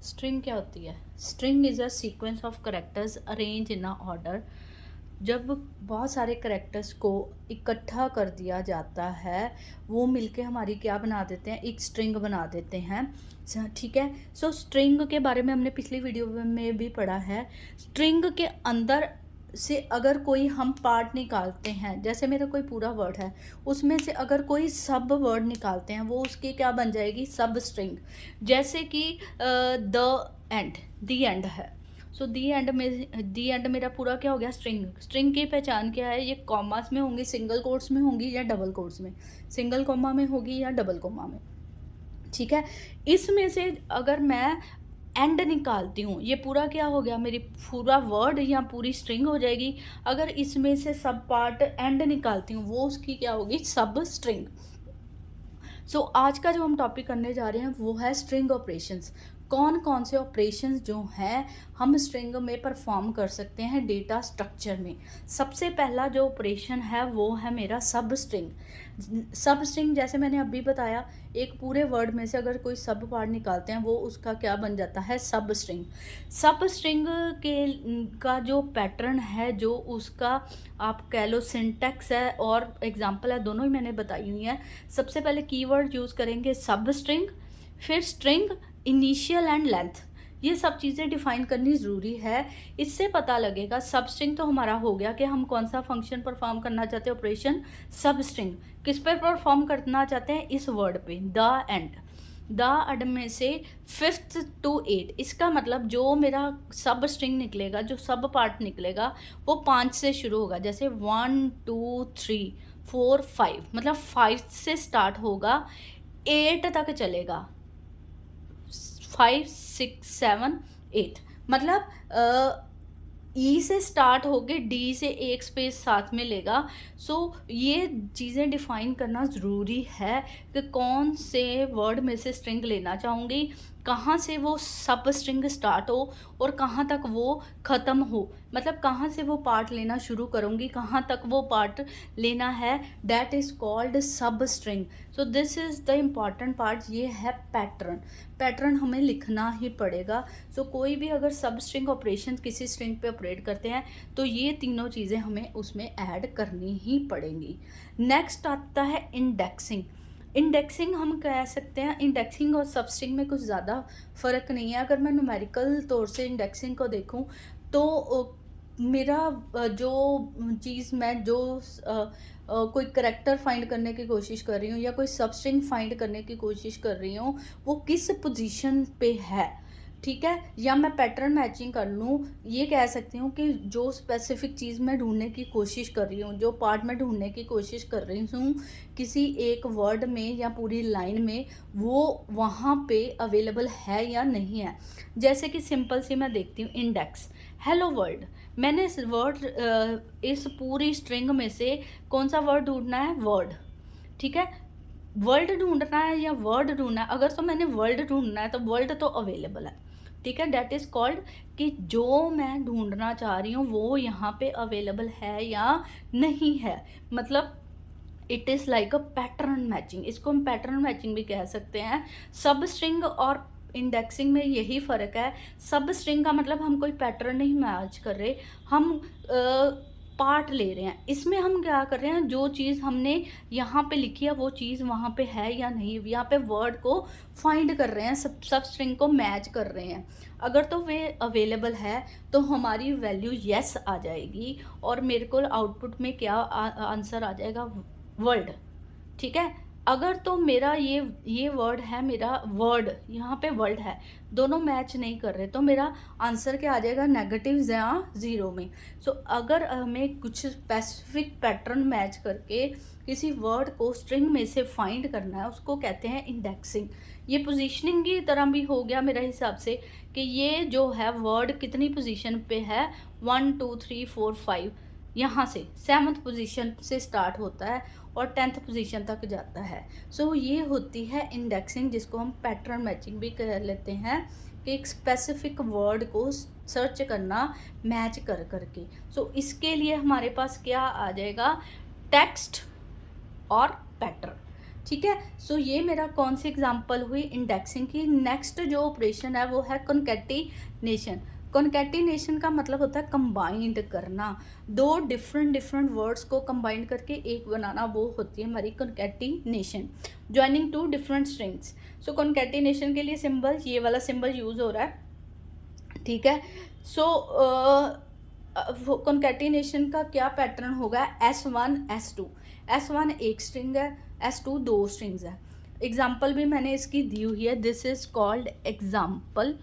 String क्या होती है? String is a sequence of characters arrange in a order. जब बहुत सारे करेक्टर्स को इकट्ठा कर दिया जाता है, वो मिलके हमारी क्या बना देते हैं, एक स्ट्रिंग बना देते हैं। ठीक है। सो स्ट्रिंग के बारे में हमने पिछली वीडियो में भी पढ़ा है। स्ट्रिंग के अंदर से अगर कोई हम पार्ट निकालते हैं, जैसे मेरा कोई पूरा वर्ड है, उसमें से अगर कोई सब वर्ड निकालते हैं, वो उसकी क्या बन जाएगी, सब स्ट्रिंग। जैसे कि द एंड, दी एंड है। सो दी एंड में, दी एंड मेरा पूरा क्या हो गया, स्ट्रिंग। स्ट्रिंग की पहचान क्या है? ये कॉमास में होंगी, सिंगल कोट्स में होंगी या डबल कोट्स में, सिंगल कॉमा में होगी या डबल कॉमा में। ठीक है। इसमें से अगर मैं एंड निकालती हूँ, ये पूरा क्या हो गया, मेरी पूरा वर्ड या पूरी स्ट्रिंग हो जाएगी। अगर इसमें से सब पार्ट एंड निकालती हूँ, वो उसकी क्या होगी, सब स्ट्रिंग। सो आज का जो हम टॉपिक करने जा रहे हैं वो है स्ट्रिंग ऑपरेशंस। कौन कौन से ऑपरेशंस जो हैं हम स्ट्रिंग में परफॉर्म कर सकते हैं डेटा स्ट्रक्चर में। सबसे पहला जो ऑपरेशन है वो है मेरा सब स्ट्रिंग। सब स्ट्रिंग जैसे मैंने अभी बताया, एक पूरे वर्ड में से अगर कोई सब पार्ट निकालते हैं, वो उसका क्या बन जाता है, सब स्ट्रिंग। सब स्ट्रिंग के का जो पैटर्न है, जो उसका आप कह लो सिंटैक्स है और एग्जाम्पल है, दोनों ही मैंने बताई हुई हैं। सबसे पहले कीवर्ड यूज़ करेंगे सब स्ट्रिंग, फिर स्ट्रिंग, इनिशियल एंड लेंथ। ये सब चीज़ें डिफाइन करनी ज़रूरी है। इससे पता लगेगा सब स्ट्रिंग तो हमारा हो गया कि हम कौन सा फंक्शन परफॉर्म करना चाहते हैं, ऑपरेशन। सब स्ट्रिंग किस पे परफॉर्म करना चाहते हैं, इस वर्ड पे, द एंड। द एंड में से 5th to 8, इसका मतलब जो मेरा सब स्ट्रिंग निकलेगा, जो सब पार्ट निकलेगा, वो 5 से शुरू होगा। जैसे 1 2 3 4 5, मतलब 5 से स्टार्ट होगा, 8 तक चलेगा। 5 6 7 8, मतलब ई से स्टार्ट होके डी से एक स्पेस साथ में लेगा। सो ये चीज़ें डिफाइन करना ज़रूरी है कि कौन से वर्ड में से स्ट्रिंग लेना चाहूँगी, कहाँ से वो सब स्ट्रिंग स्टार्ट हो और कहाँ तक वो ख़त्म हो, मतलब कहाँ से वो पार्ट लेना शुरू करूँगी, कहाँ तक वो पार्ट लेना है, दैट इज़ कॉल्ड सब string. So this is the important part, ये है पैटर्न। पैटर्न हमें लिखना ही पड़ेगा। सो कोई भी अगर सब स्ट्रिंग ऑपरेशन किसी स्ट्रिंग पे ऑपरेट करते हैं, तो ये तीनों चीज़ें हमें उसमें ऐड करनी ही पड़ेंगी। नेक्स्ट आता है इंडेक्सिंग। इंडेक्सिंग हम कह सकते हैं, इंडेक्सिंग और सब स्ट्रिंग में कुछ ज़्यादा फ़र्क नहीं है। अगर मैं न्यूमेरिकल तौर से इंडेक्सिंग को देखूं, तो मेरा जो चीज़ मैं जो कोई करैक्टर फाइंड करने की कोशिश कर रही हूँ या कोई सब स्ट्रिंग फाइंड करने की कोशिश कर रही हूँ, वो किस पोजीशन पे है। ठीक है। या मैं पैटर्न मैचिंग कर लूँ, ये कह सकती हूँ कि जो स्पेसिफिक चीज़ मैं ढूंढने की कोशिश कर रही हूँ, जो पार्ट में ढूंढने की कोशिश कर रही हूँ किसी एक वर्ड में या पूरी लाइन में, वो वहाँ पे अवेलेबल है या नहीं है। जैसे कि सिंपल सी मैं देखती हूँ, इंडेक्स, हेलो वर्ल्ड। मैंने इस वर्ड, इस पूरी स्ट्रिंग में से कौन सा वर्ड ढूंढना है, वर्ड। ठीक है। वर्ल्ड ढूंढना है या वर्ड ढूंढना है, अगर तो मैंने वर्ल्ड ढूंढना है तो वर्ल्ड तो अवेलेबल है। ठीक है। डेट इज़ कॉल्ड कि जो मैं ढूंढना चाह रही हूँ वो यहाँ पे अवेलेबल है या नहीं है, मतलब it is like a pattern matching. इसको हम पैटर्न मैचिंग भी कह सकते हैं। सब स्ट्रिंग और इंडेक्सिंग में यही फ़र्क है। सब स्ट्रिंग का मतलब हम कोई पैटर्न नहीं मैच कर रहे, हम पार्ट ले रहे हैं। इसमें हम क्या कर रहे हैं, जो चीज़ हमने यहाँ पे लिखी है वो चीज़ वहाँ पे है या नहीं, यहाँ पे वर्ड को फाइंड कर रहे हैं, सब स्ट्रिंग को मैच कर रहे हैं। अगर तो वे अवेलेबल है तो हमारी वैल्यू येस आ जाएगी और मेरे को आउटपुट में क्या आंसर आ जाएगा, वर्ड। ठीक है। अगर तो मेरा ये वर्ड है, मेरा वर्ड यहाँ पे वर्ड है, दोनों मैच नहीं कर रहे, तो मेरा आंसर क्या आ जाएगा, नेगेटिव या ज़ीरो में। सो अगर हमें कुछ स्पेसिफिक पैटर्न मैच करके किसी वर्ड को स्ट्रिंग में से फाइंड करना है, उसको कहते हैं इंडेक्सिंग। ये पोजीशनिंग की तरह भी हो गया मेरे हिसाब से, कि ये जो है वर्ड कितनी पोजीशन पे है, 1 2 3 4 5, यहाँ से 7th पोजीशन से स्टार्ट होता है और 10th पोजीशन तक जाता है। सो ये होती है इंडेक्सिंग, जिसको हम पैटर्न मैचिंग भी कह लेते हैं, कि एक स्पेसिफिक वर्ड को सर्च करना मैच कर करके। सो इसके लिए हमारे पास क्या आ जाएगा, टेक्स्ट और पैटर्न। ठीक है। सो ये मेरा कौन सी एग्जांपल हुई इंडेक्सिंग की। नेक्स्ट जो ऑपरेशन है वो है कॉन्कैटिनेशन। कॉन्कैटिनेशन का मतलब होता है कंबाइंड करना, दो डिफरेंट वर्ड्स को कंबाइन करके एक बनाना, वो होती है हमारी concatenation. Joining two different strings. So concatenation के लिए सिंबल, ये वाला सिंबल यूज हो रहा है, ठीक है। सो कॉन्कैटिनेशन का क्या पैटर्न होगा, S1 S2। S1 एक स्ट्रिंग है, S2 दो स्ट्रिंग्स है। एग्जाम्पल भी मैंने इसकी दी हुई है, दिस इज कॉल्ड एग्जाम्पल,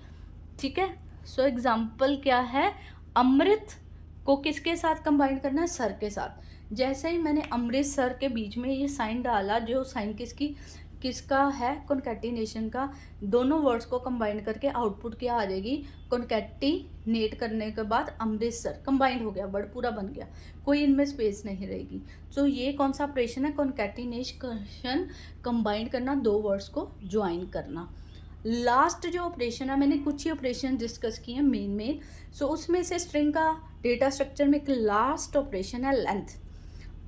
ठीक है। सो एग्जाम्पल क्या है, अमृत को किसके साथ कंबाइन करना है, सर के साथ। जैसे ही मैंने अमृत सर के बीच में ये साइन डाला, जो साइन किसका है, कॉन्कैटिनेशन का, दोनों वर्ड्स को कंबाइन करके आउटपुट क्या आ जाएगी, कॉन्कैटिनेट करने के बाद अमृतसर कंबाइंड हो गया, वर्ड पूरा बन गया, कोई इनमें स्पेस नहीं रहेगी। तो ये कौन सा ऑपरेशन है, कॉन्कैटिनेशन, कंबाइंड करना, दो वर्ड्स को ज्वाइन करना। लास्ट जो ऑपरेशन है, मैंने कुछ ही ऑपरेशन डिस्कस किए हैं मेन। सो उसमें से स्ट्रिंग का डेटा स्ट्रक्चर में एक लास्ट ऑपरेशन है लेंथ।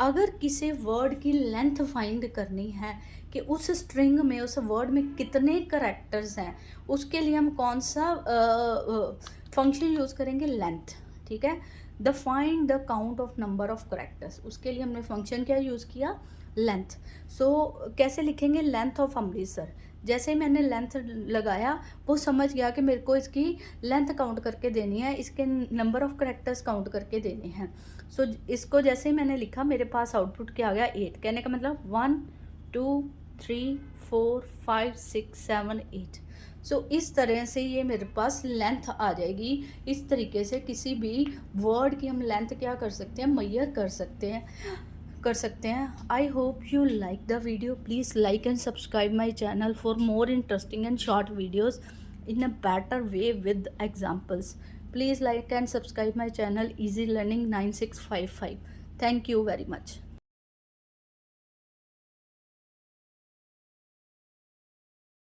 अगर किसी वर्ड की लेंथ फाइंड करनी है कि उस स्ट्रिंग में, उस वर्ड में कितने करेक्टर्स हैं, उसके लिए हम कौन सा फंक्शन यूज़ करेंगे, लेंथ, ठीक है। The find the count of number of characters, उसके लिए हमने फंक्शन क्या यूज़ किया, लेंथ। सो कैसे लिखेंगे, लेंथ ऑफ अमृतसर। जैसे ही मैंने लेंथ लगाया, वो समझ गया कि मेरे को इसकी लेंथ काउंट करके देनी है, इसके नंबर ऑफ करेक्टर्स काउंट करके देने हैं। सो इसको जैसे ही मैंने लिखा, मेरे पास आउटपुट क्या आ गया, 8। कहने का मतलब 1 2 3 4 5 6 7 8। सो इस तरह से ये मेरे पास लेंथ आ जाएगी। इस तरीके से किसी भी वर्ड की हम लेंथ क्या कर सकते हैं, मेजर कर सकते हैं। I hope you like the video. Please like and subscribe my channel for more interesting and short videos in a better way with examples. Please like and subscribe my channel Easy Learning 9655. Thank you very much.